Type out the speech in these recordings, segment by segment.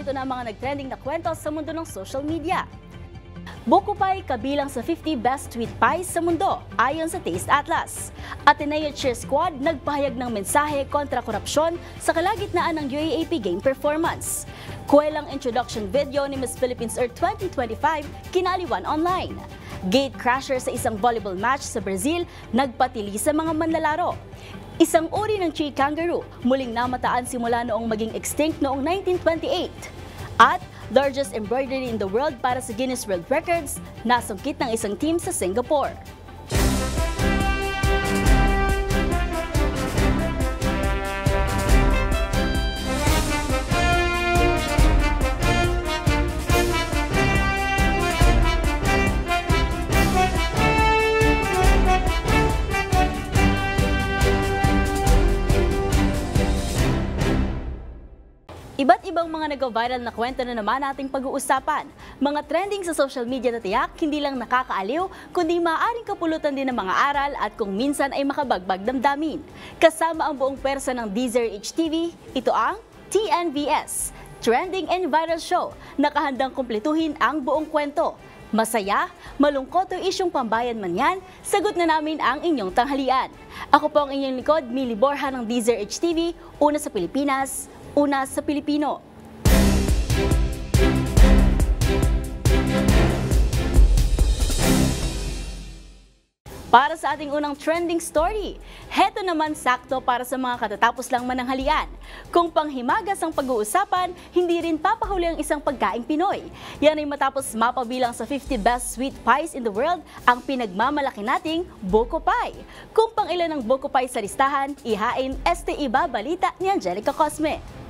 ito na ang mga nagtrending na kwento sa mundo ng social media. Buko Pie kabilang sa 50 best sweet pies sa mundo ayon sa Taste Atlas. Ateneo Cheer Squad nagpahayag ng mensahe kontra korupsyon sa kalagitnaan ng UAAP game performance. Kuwelang introduction video ni Miss Philippines Earth 2025 kinaliwan online. Gate crasher sa isang volleyball match sa Brazil nagpatili sa mga manlalaro. Isang uri ng tree kangaroo muling namataan simula noong maging extinct noong 1928. At largest embroidery in the world para sa Guinness World Records, nasungkit ng isang team sa Singapore. Iba't ibang mga nag-viral na kwento na naman ating pag-uusapan. Mga trending sa social media na tiyak, hindi lang nakakaaliw, kundi maaaring kapulutan din ng mga aral at kung minsan ay makabagbag damdamin. Kasama ang buong pwersa ng DZRH TV, ito ang TNVS, Trending and Viral Show, nakahandang kumpletuhin ang buong kwento. Masaya, malungkot o isyong pambayan man yan, sagot na namin ang inyong tanghalian. Ako po ang inyong likod, Millie Borja ng DZRH TV, una sa Pilipinas, una sa Pilipino. Para sa ating unang trending story, heto naman sakto para sa mga katatapos lang mananghalian. Kung panghimagas ang pag-uusapan, hindi rin papahuli ang isang pagkaing Pinoy. Yan ay matapos mapabilang sa 50 best sweet pies in the world ang pinagmamalaki nating Buko Pie. Kung pang ilan ang Buko Pie sa listahan, ihain STI balita ni Angelica Cosme.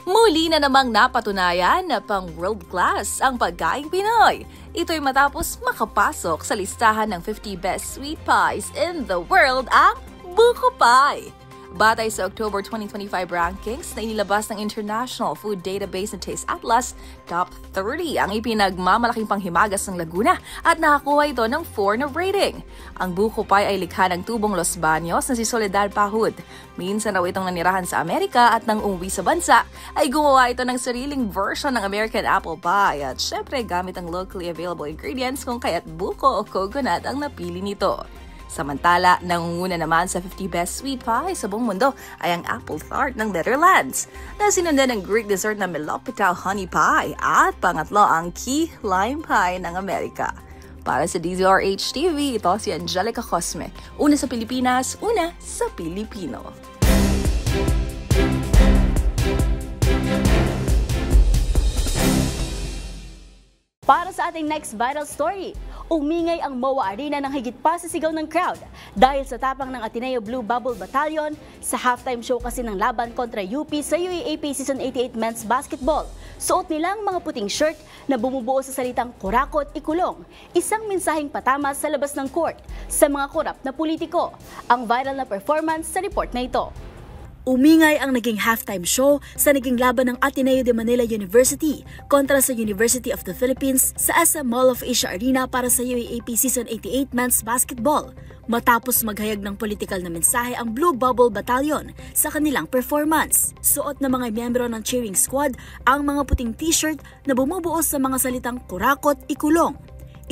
Muli na namang napatunayan na pang world class ang pagkaing Pinoy. Ito'y matapos makapasok sa listahan ng 50 best sweet pies in the world ang Buko Pie. Batay sa October 2025 rankings na inilabas ng International Food Database na Taste Atlas, top 30 ang ipinagmamalaking panghimagas ng Laguna at nakakuha ito ng 4 na rating. Ang Buko Pie ay likha ng tubong Los Baños na si Soledad Pahud. Minsan raw itong nanirahan sa Amerika at nang umuwi sa bansa ay gumawa ito ng sariling version ng American Apple Pie at syempre gamit ang locally available ingredients kung kaya't buko o coconut ang napili nito. Samantala, nangunguna naman sa 50 best sweet pie sa buong mundo ay ang apple tart ng Netherlands, na sinundan ng Greek dessert na Milopitao honey pie at pangatlo ang key lime pie ng Amerika. Para sa DZRH TV, ito si Angelica Cosme, una sa Pilipinas, una sa Pilipino. Para sa ating next viral story, umingay ang MOA Arena ng higit pa sa sigaw ng crowd dahil sa tapang ng Ateneo Blue Bubble Battalion sa halftime show kasi ng laban kontra UP sa UAAP Season 88 Men's Basketball. Suot nilang mga puting shirt na bumubuo sa salitang kurakot ikulong, isang mensaheng patama sa labas ng court sa mga korap na politiko. Ang viral na performance sa report na ito. Umingay ang naging halftime show sa naging laban ng Ateneo de Manila University kontra sa University of the Philippines sa SM Mall of Asia Arena para sa UAAP Season 88 Men's Basketball. Matapos maghayag ng political na mensahe ang Blue Bubble Battalion sa kanilang performance. Suot ng mga miyembro ng cheering squad ang mga puting t-shirt na bumubuo sa mga salitang kurakot ikulong.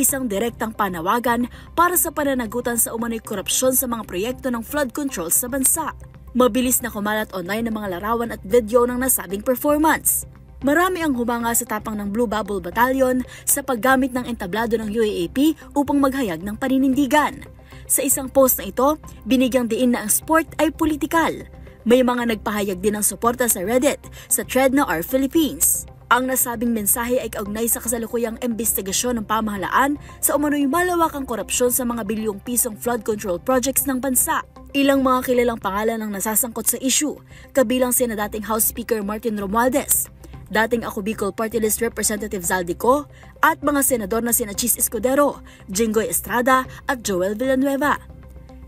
Isang direktang panawagan para sa pananagutan sa umano'y korupsyon sa mga proyekto ng flood control sa bansa. Mabilis na kumalat online ng mga larawan at video ng nasabing performance. Marami ang humanga sa tapang ng Blue Bubble Battalion sa paggamit ng entablado ng UAAP upang maghayag ng paninindigan. Sa isang post na ito, binigyang diin na ang sport ay politikal. May mga nagpahayag din ng suporta sa Reddit sa thread na Our Philippines. Ang nasabing mensahe ay kaugnay sa kasalukuyang imbestigasyon ng pamahalaan sa umano'y malawakang korupsyon sa mga bilyong pisong flood control projects ng bansa. Ilang mga kilalang pangalan ang nasasangkot sa issue, kabilang sina dating House Speaker Martin Romualdez, dating Ako Bicol Party List Representative Zaldico, at mga senador na sina Chis Escudero, Jinggoy Estrada at Joel Villanueva.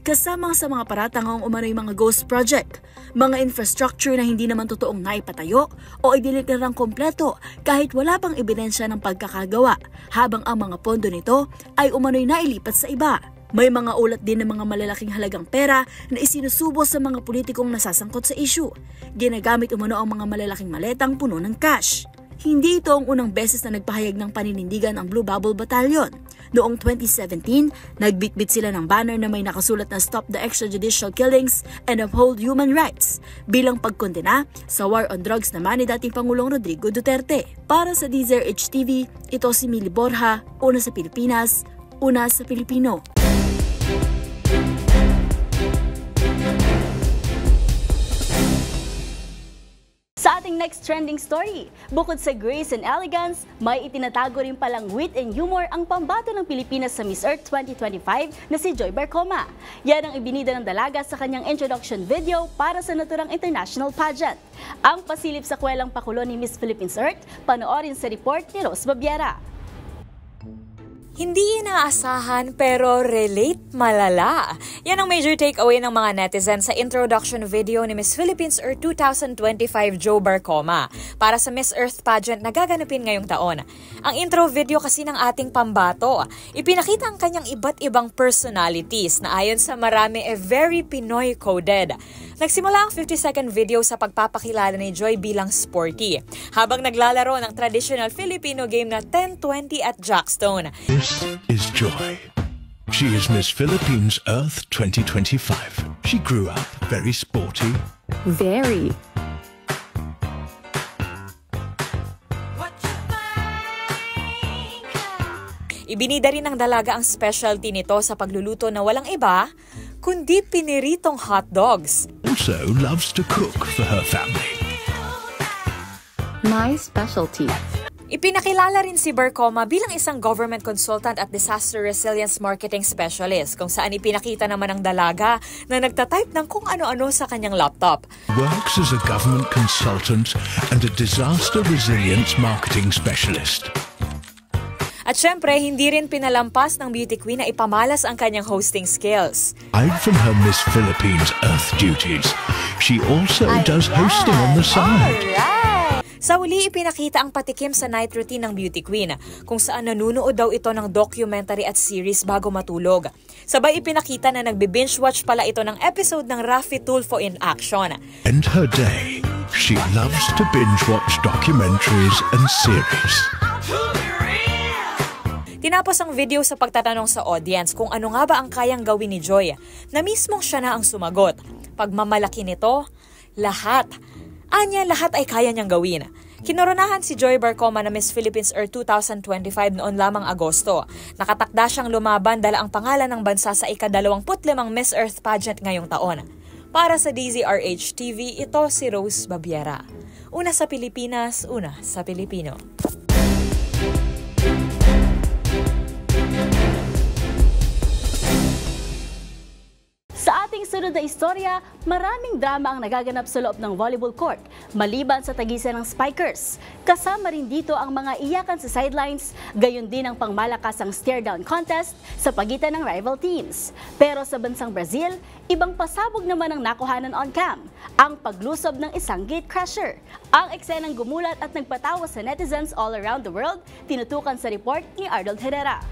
Kasama sa mga paratang ang umano'y mga ghost project, mga infrastructure na hindi naman totoong naipatayo o idineklarang kompleto kahit wala pang ebidensya ng pagkakagawa, habang ang mga pondo nito ay umano'y nailipat sa iba. May mga ulat din ng mga malalaking halagang pera na isinusubo sa mga politikong nasasangkot sa issue. Ginagamit umano ang mga malalaking maletang puno ng cash. Hindi ito ang unang beses na nagpahayag ng paninindigan ang Blue Bubble Battalion. Noong 2017, nagbitbit sila ng banner na may nakasulat na Stop the Extrajudicial Killings and Uphold Human Rights bilang pagkondena sa war on drugs naman ni dating Pangulong Rodrigo Duterte. Para sa DZRH TV, ito si Mili Borja, una sa Pilipinas, una sa Pilipino. Sa ating next trending story, bukod sa grace and elegance, may itinatago rin palang wit and humor ang pambato ng Pilipinas sa Miss Earth 2025 na si Joy Barcoma. Yan ang ibinida ng dalaga sa kanyang introduction video para sa naturang international pageant. Ang pasilip sa kwelang pakulo ni Miss Philippines Earth, panoorin sa report ni Rose Babiera. Hindi inaasahan pero relate malala. Yan ang major takeaway ng mga netizens sa introduction video ni Miss Philippines Earth 2025 Joy Barcoma para sa Miss Earth pageant na gaganapin ngayong taon. Ang intro video kasi ng ating pambato, ipinakita ang kanyang iba't ibang personalities na ayon sa marami very Pinoy coded. Nagsimula ang 50-second video sa pagpapakilala ni Joy bilang sporty, habang naglalaro ng traditional Filipino game na 10-20 at Jackstone. This is Joy. She is Miss Philippines Earth 2025. She grew up very sporty. Very. Ibinida rin ng dalaga ang specialty nito sa pagluluto na walang iba, kundi piniritong hot dogs. Also loves to cook for her family. My specialty. Ipinakilala rin si Barcoma bilang isang government consultant at disaster resilience marketing specialist, kung saan ipinakita naman ng dalaga na nagtatype ng kung ano-ano sa kanyang laptop. Works as a government consultant and a disaster resilience marketing specialist. At syempre, hindi rin pinalampas ng beauty queen na ipamalas ang kanyang hosting skills. Aside from her Miss Philippines Earth duties, she also does hosting on the side. Sa huli, ipinakita ang patikim sa night routine ng beauty queen, kung saan nanunood daw ito ng documentary at series bago matulog. Sabay ipinakita na nagbe-binge watch pala ito ng episode ng Raffy Tulfo in action. And her day, she loves to binge watch documentaries and series. Tinapos ang video sa pagtatanong sa audience kung ano nga ba ang kayang gawin ni Joy, na mismong siya na ang sumagot. Pagmamalaki nito, lahat. Anya, lahat ay kaya niyang gawin. Kinoronahan si Joy Barcoma na Miss Philippines Earth 2025 noon lamang Agosto. Nakatakda siyang lumaban dala ang pangalan ng bansa sa ika-25 Miss Earth pageant ngayong taon. Para sa DZRH TV, ito si Rose Babiera. Una sa Pilipinas, una sa Pilipino. Sa ating sunod na istorya, maraming drama ang nagaganap sa loob ng volleyball court, maliban sa tagisan ng spikers. Kasama rin dito ang mga iyakan sa sidelines, gayon din ang pangmalakasang stare-down contest sa pagitan ng rival teams. Pero sa bansang Brazil, ibang pasabog naman ang nakuhanan on cam, ang paglusob ng isang gatecrasher. Ang eksenang gumulat at nagpatawa sa netizens all around the world, tinutukan sa report ni Arnold Herrera.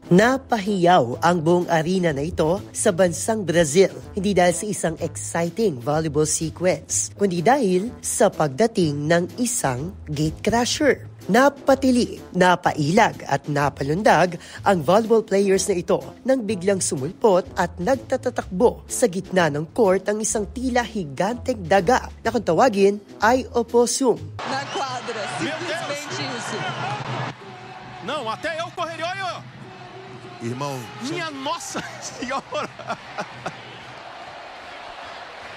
Napahiyaw ang buong arena na ito sa bansang Brazil, hindi dahil sa isang exciting volleyball sequence, kundi dahil sa pagdating ng isang gatecrasher. Napatili, napailag at napalundag ang volleyball players na ito nang biglang sumulpot at nagtatatakbo sa gitna ng court ang isang tila higanteng daga na kung tawagin ay opossum. Na quadra, simplesmente isso. Não, até eu correria, olha! Irmão, Minha Nossa Senhora!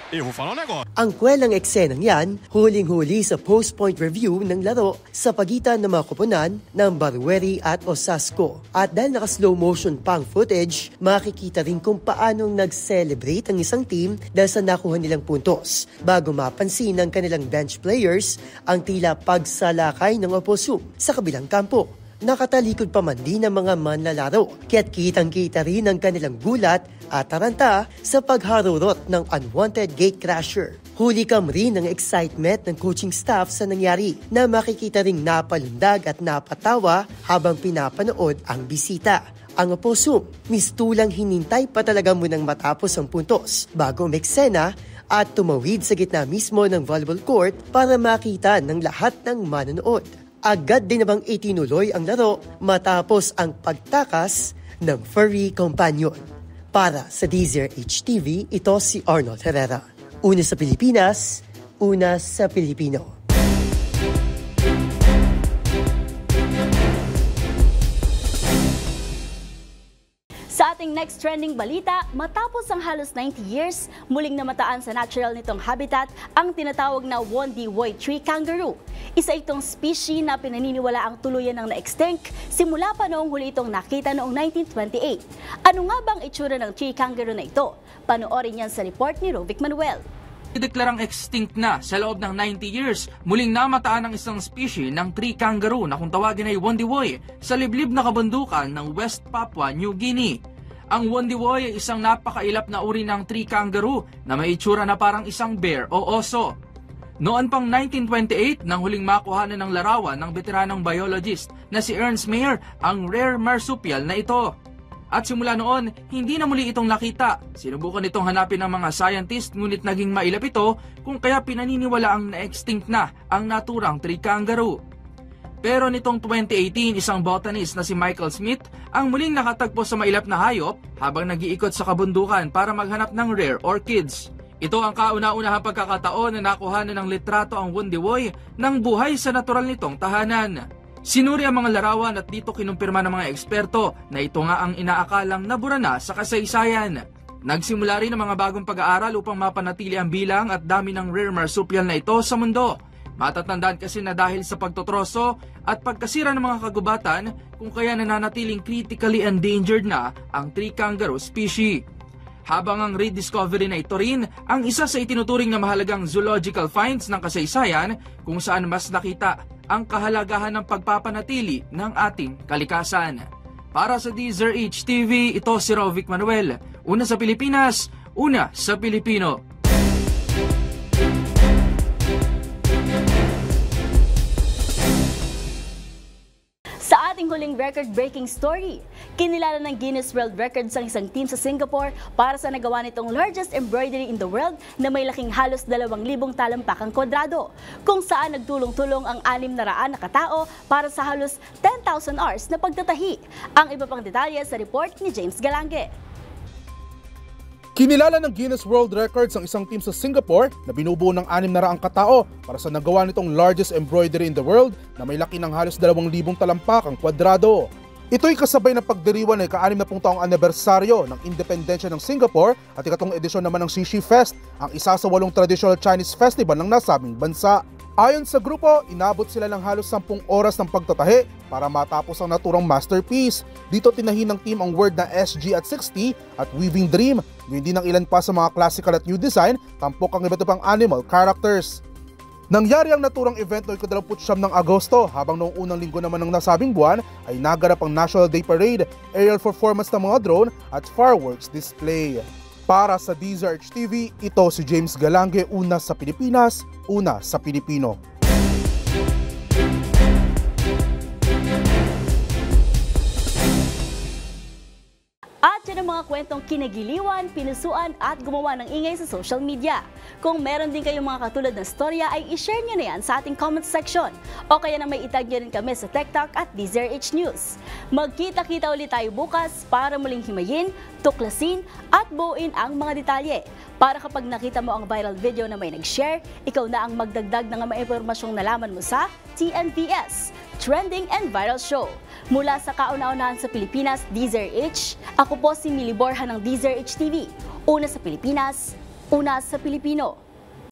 Eu vou falar um negócio. Ang kwelang eksenang yan, huling-huli sa post-point review ng laro sa pagitan ng mga koponan ng Barueri at Osasco. At dahil naka-slow motion pa ang footage, makikita rin kung paanong nag-celebrate ang isang team dahil sa nakuha nilang puntos, bago mapansin ng kanilang bench players ang tila pagsalakay ng opossum sa kabilang kampo. Nakatalikod pa man din ang mga manlalaro, kaya't kitang-kita rin ang kanilang gulat at taranta sa pagharurot ng unwanted gatecrasher. Huli kam rin ang excitement ng coaching staff sa nangyari na makikita ring napalundag at napatawa habang pinapanood ang bisita. Ang oposum, mistulang hinintay pa talaga munang matapos ang puntos bago umeksena at tumawid sa gitna mismo ng volleyball court para makita ng lahat ng manonood. Agad din namang itinuloy ang laro matapos ang pagtakas ng furry companion. Para sa DZRH TV, ito si Arnold Herrera. Una sa Pilipinas, una sa Pilipino. Sa ating next trending balita, matapos ang halos 90 years, muling namataan sa natural nitong habitat ang tinatawag na Wondiwoy tree kangaroo. Isa itong species na pinaniniwala ang tuluyan ng na-extinct simula pa noong huli itong nakita noong 1928. Ano nga bang itsura ng tree kangaroo na ito? Panoorin yan sa report ni Rovic Manuel. Ideklarang extinct na sa loob ng 90 years, muling namataan ang isang species ng tree kangaroo na kung tawagin ay Wondiwoy sa liblib na kabundukan ng West Papua New Guinea. Ang Wondiwoy ay isang napakailap na uri ng tree kangaroo na may itsura na parang isang bear o oso. Noon pang 1928, nang huling makuhanan ng larawan ng veteranong biologist na si Ernst Mayr ang rare marsupial na ito. At simula noon, hindi na muli itong nakita. Sinubukan itong hanapin ng mga scientist ngunit naging mailap ito kung kaya pinaniniwala ang na-extinct na ang naturang tree kangaroo. Pero nitong 2018, isang botanist na si Michael Smith ang muling nakatagpo sa mailap na hayop habang nag-iikot sa kabundukan para maghanap ng rare orchids. Ito ang kauna-unahang pagkakataon na nakuhanan ng litrato ang Wondiwoy ng buhay sa natural nitong tahanan. Sinuri ang mga larawan at dito kinumpirma ng mga eksperto na ito nga ang inaakalang nabura na sa kasaysayan. Nagsimula rin ang mga bagong pag-aaral upang mapanatili ang bilang at dami ng rare marsupial na ito sa mundo. Matatandaan kasi na dahil sa pagtotroso at pagkasira ng mga kagubatan kung kaya nananatiling critically endangered na ang tree kangaroo species. Habang ang rediscovery na ito rin ang isa sa itinuturing na mahalagang zoological finds ng kasaysayan kung saan mas nakita ang kahalagahan ng pagpapanatili ng ating kalikasan. Para sa DZRH TV, ito si Rovic Manuel. Una sa Pilipinas, una sa Pilipino. Sa ating huling record-breaking story, kinilala ng Guinness World Records ang isang team sa Singapore para sa nagawa nitong largest embroidery in the world na may laking halos 2,000 talampakang kwadrado, kung saan nagtulong-tulong ang 600 na katao para sa halos 10,000 hours na pagtatahi. Ang iba pang detalye sa report ni James Galange. Kinilala ng Guinness World Records ang isang team sa Singapore na binubuo ng 600 katao para sa nagawa nitong largest embroidery in the world na may laki ng halos 2,000 talampakang kwadrado. Ito'y kasabay ng pagdiriwang ng ika-60 taong anibersaryo ng independensya ng Singapore at ikatong edisyon naman ng Qixi Fest, ang isa sa 8 traditional Chinese festival ng nasabing bansa. Ayon sa grupo, inabot sila ng halos 10 oras ng pagtatahi para matapos ang naturang masterpiece. Dito tinahi ng team ang word na SG at 60 at Weaving Dream. Hindi ng ilan pa sa mga classical at new design, tampok ang iba't ibang animal characters. Nangyari ang naturang event noong 29 ng Agosto, habang noong unang linggo naman ng nasabing buwan ay naganap ang National Day Parade, aerial performance ng mga drone at fireworks display. Para sa DZRH TV, ito si James Galange, una sa Pilipinas, una sa Pilipino. At yan ang mga kwentong kinagiliwan, pinusuan at gumawa ng ingay sa social media. Kung meron din kayong mga katulad na storya ay i-share nyo na yan sa ating comment section. O kaya na may itag nyo rin kami sa TikTok at DZRH News. Magkita-kita ulit tayo bukas para muling himayin, tuklasin at buuin ang mga detalye. Para kapag nakita mo ang viral video na may nag-share, ikaw na ang magdagdag ng mga impormasyong nalaman mo sa TNVS, Trending and Viral Show. Mula sa kauna-unahan sa Pilipinas, DZRH, ako po si Mili Borja ng DZRH TV. Una sa Pilipinas, una sa Pilipino.